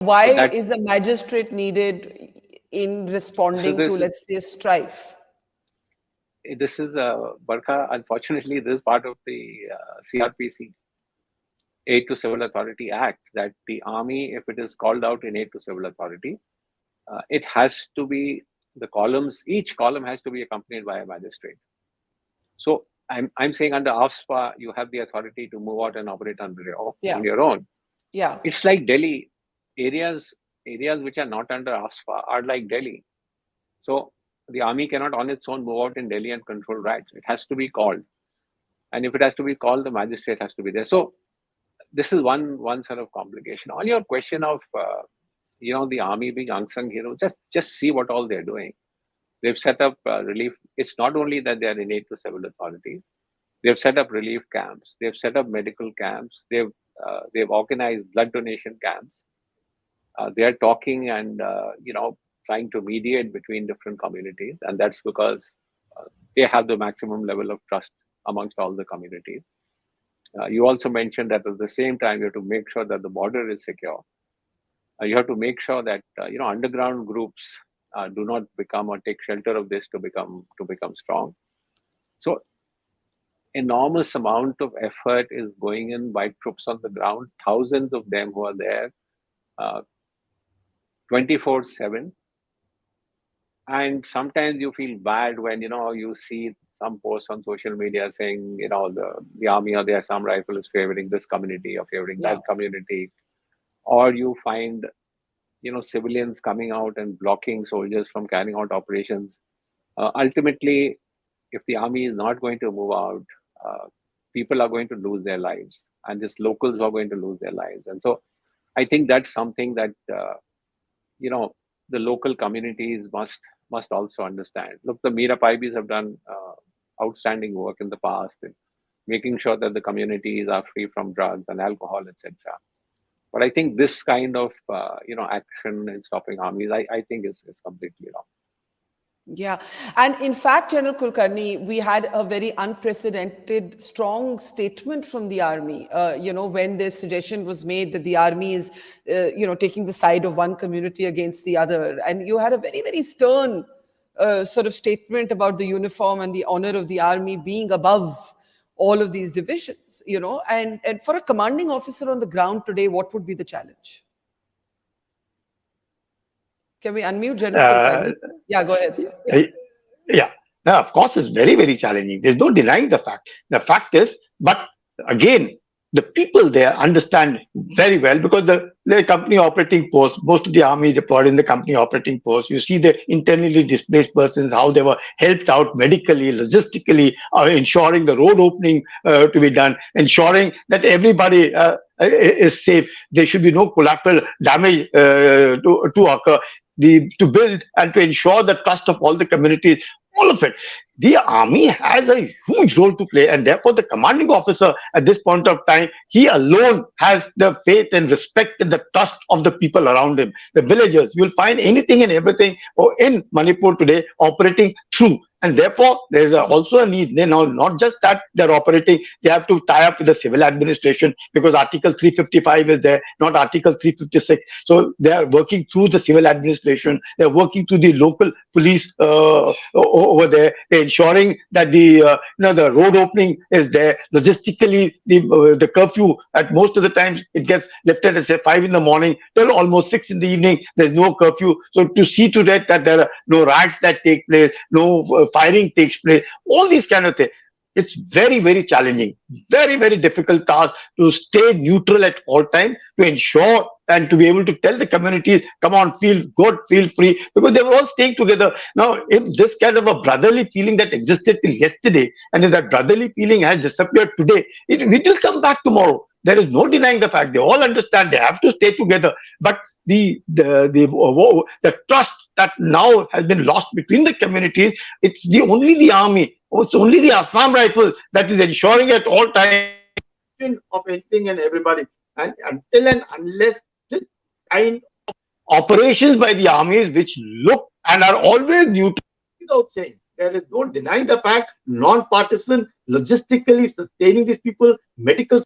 So Why that is the magistrate needed in so responding to, this let's say, strife? this is Barkha. Unfortunately, this is part of the CRPC, Aid to Civil Authority Act, that the army, if it is called out in aid to civil authority, it has to be the columns. Each column has to be accompanied by a magistrate. So I'm saying under AFSPA, you have the authority to move out and operate Yeah, on your own. yeah, It's like Delhi. Areas which are not under AFSPA are like Delhi. So the army cannot on its own move out in Delhi and control riots. It has to be called. And if it has to be called, the magistrate has to be there. So this is one sort of complication. On your question of the army being unsung heroes, just see what all they're doing. They've set up relief. It's not only that they are in aid to civil authorities. They've set up relief camps. They've set up medical camps. They've organized blood donation camps. They are talking and trying to mediate between different communities, and that's because they have the maximum level of trust amongst all the communities. You also mentioned that at the same time you have to make sure that the border is secure. You have to make sure that underground groups do not become or take shelter of this to become strong. So enormous amount of effort is going in by troops on the ground, thousands of them who are there 24/7. And sometimes you feel bad when you see some posts on social media saying the army or the Assam Rifle is favoring this community or favoring yeah. that community, or you find civilians coming out and blocking soldiers from carrying out operations. Ultimately, if the army is not going to move out, people are going to lose their lives, and just locals are going to lose their lives. And so I think that's something that the local communities must also understand. Look, the Mira Paibis have done outstanding work in the past in making sure that the communities are free from drugs and alcohol, etc. But I think this kind of action in stopping armies, I think is completely wrong. Yeah. And in fact, General Kulkarni, we had a very unprecedented, strong statement from the army, when this suggestion was made that the army is, taking the side of one community against the other. And you had a very, very stern sort of statement about the uniform and the honor of the army being above all of these divisions, and for a commanding officer on the ground today, what would be the challenge? Can we unmute General Uh, Kulkarni? Yeah, go ahead, sir. Yeah. uh, yeah. Now, of course, it's very, very challenging. There's no denying the fact. The fact is, but again, the people there understand very well because the company operating post, most of the army is deployed in the company operating post. You see the internally displaced persons, how they were helped out medically, logistically, ensuring the road opening to be done, ensuring that everybody is safe. There should be no collateral damage to occur. To build and to ensure the trust of all the communities, all of it. The army has a huge role to play, and therefore the commanding officer at this point of time, he alone has the faith and respect and the trust of the people around him, the villagers. You'll find anything and everything in Manipur today operating through. And therefore, there's also a need. They know not just that they're operating, they have to tie up with the civil administration because Article 355 is there, not Article 356. So they are working through the civil administration. They're working through the local police over there. They're ensuring that the road opening is there. Logistically, the curfew at most of the times it gets lifted at say 5 in the morning till almost 6 in the evening. There's no curfew. So to see to that there are no riots that take place, no firing takes place, all these kind of things. It's very, very challenging, very, very difficult task to stay neutral at all times, to ensure and to be able to tell the communities, come on, feel good, feel free, because they were all staying together. Now, if this kind of a brotherly feeling that existed till yesterday, and if that brotherly feeling has disappeared today, it will come back tomorrow. There is no denying the fact. They all understand they have to stay together. But the trust that now has been lost between the communities, it's only the army, it's only the Assam Rifles that is ensuring at all times of anything and everybody. And until and unless this kind of operations by the armies, which look and are always neutral, without saying, there is no denying the fact, non-partisan, logistically sustaining these people, medical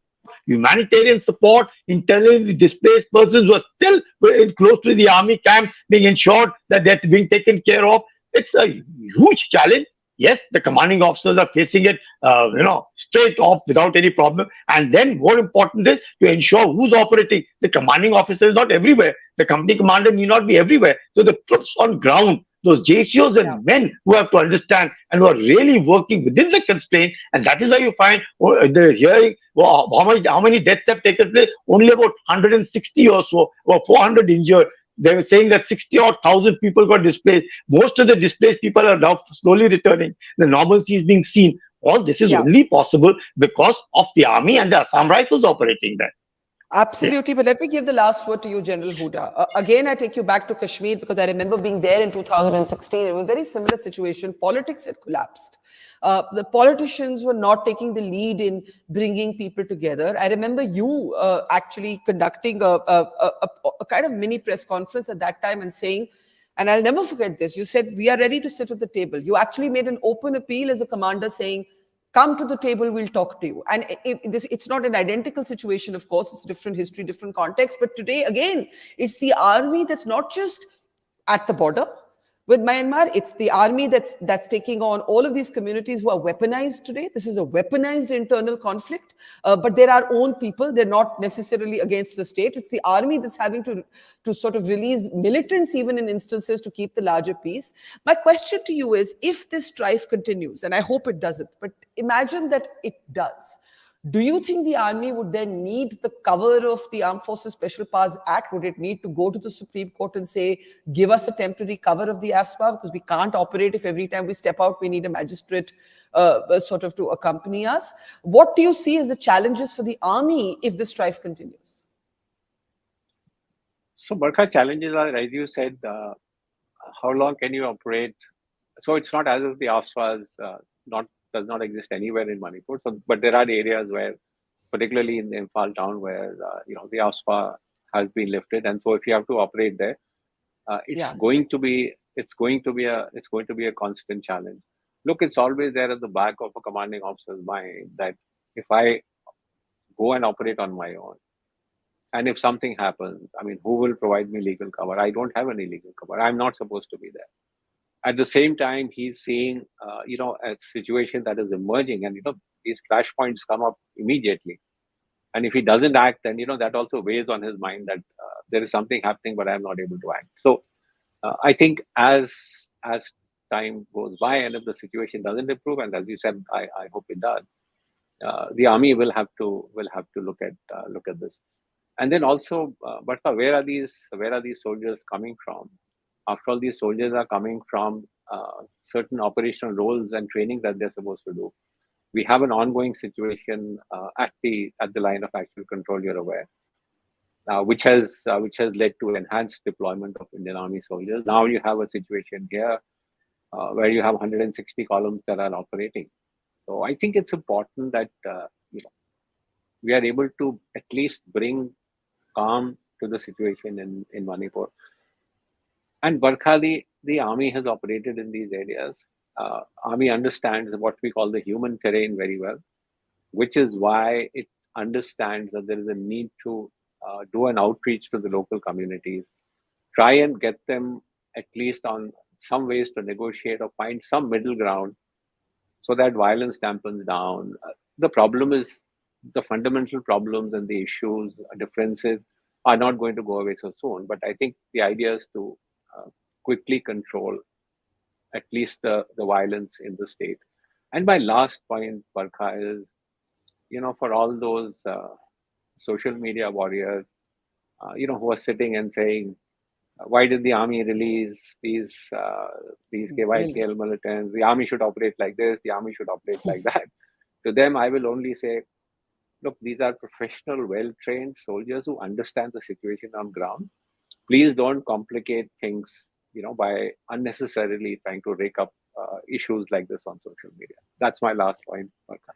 humanitarian support, internally displaced persons who are still close to the army camp being ensured that they're being taken care of. It's a huge challenge. Yes, the commanding officers are facing it, straight off without any problem. And then more important is to ensure who's operating. The commanding officer is not everywhere. The company commander need not be everywhere. So the troops on ground, those JCOs Yeah. and men who have to understand and who are really working within the constraint, and that is why you find the hearing how many deaths have taken place. Only about 160 or so, or 400 injured. They were saying that 60 or 1,000 people got displaced. Most of the displaced people are now slowly returning. The normalcy is being seen. All this is Yeah. only possible because of the army and the Assam Rifles operating there. Absolutely, but let me give the last word to you, General Huda. Again, I take you back to Kashmir because I remember being there in 2016. It was a very similar situation. Politics had collapsed. The politicians were not taking the lead in bringing people together. I remember you actually conducting a kind of mini press conference at that time and saying, and I'll never forget this, you said, we are ready to sit at the table. You actually made an open appeal as a commander saying, come to the table, we'll talk to you. And it's not an identical situation, of course, it's a different history, different context. But today, again, it's the army that's not just at the border with Myanmar, it's the army that's taking on all of these communities who are weaponized today. This is a weaponized internal conflict, but they're our own people. They're not necessarily against the state. It's the army that's having to sort of release militants, even in instances, to keep the larger peace. My question to you is, if this strife continues, and I hope it doesn't, but imagine that it does, do you think the army would then need the cover of the Armed Forces Special Powers Act? Would it need to go to the Supreme Court and say, give us a temporary cover of the AFSPA? Because we can't operate if every time we step out, we need a magistrate sort of to accompany us. What do you see as the challenges for the army if the strife continues? So, Barkha, challenges are, as you said, how long can you operate? So it's not as if the AFSPA does not exist anywhere in Manipur. So, but there are areas where, particularly in the Imphal town, where the AFSPA has been lifted, and so if you have to operate there, it's going to be a constant challenge. Look, it's always there at the back of a commanding officer's mind that if I go and operate on my own, and if something happens, I mean, who will provide me legal cover? I don't have any legal cover. I'm not supposed to be there. At the same time, he's seeing, a situation that is emerging, and these flashpoints come up immediately. And if he doesn't act, then that also weighs on his mind that there is something happening, but I'm not able to act. So I think as time goes by, and if the situation doesn't improve, and as you said, I hope it does, the army will have to look at this. And then also, but where are these soldiers coming from? After all, these soldiers are coming from certain operational roles and training that they're supposed to do. We have an ongoing situation at the line of actual control, you're aware, which has led to enhanced deployment of Indian Army soldiers. Now you have a situation here where you have 160 columns that are operating. So I think it's important that we are able to at least bring calm to the situation in Manipur. And Barkha, the army has operated in these areas. Army understands what we call the human terrain very well, which is why it understands that there is a need to do an outreach to the local communities, try and get them at least on some ways to negotiate or find some middle ground so that violence dampens down. The problem is the fundamental problems and the issues, differences are not going to go away so soon. But I think the idea is to quickly control at least the violence in the state. And my last point, Barkha, is, for all those social media warriors, who are sitting and saying, why did the army release these KYKL militants? The army should operate like this. The army should operate like that. To them, I will only say, look, these are professional, well-trained soldiers who understand the situation on ground. Please don't complicate things, by unnecessarily trying to rake up issues like this on social media. That's my last point, Barkha.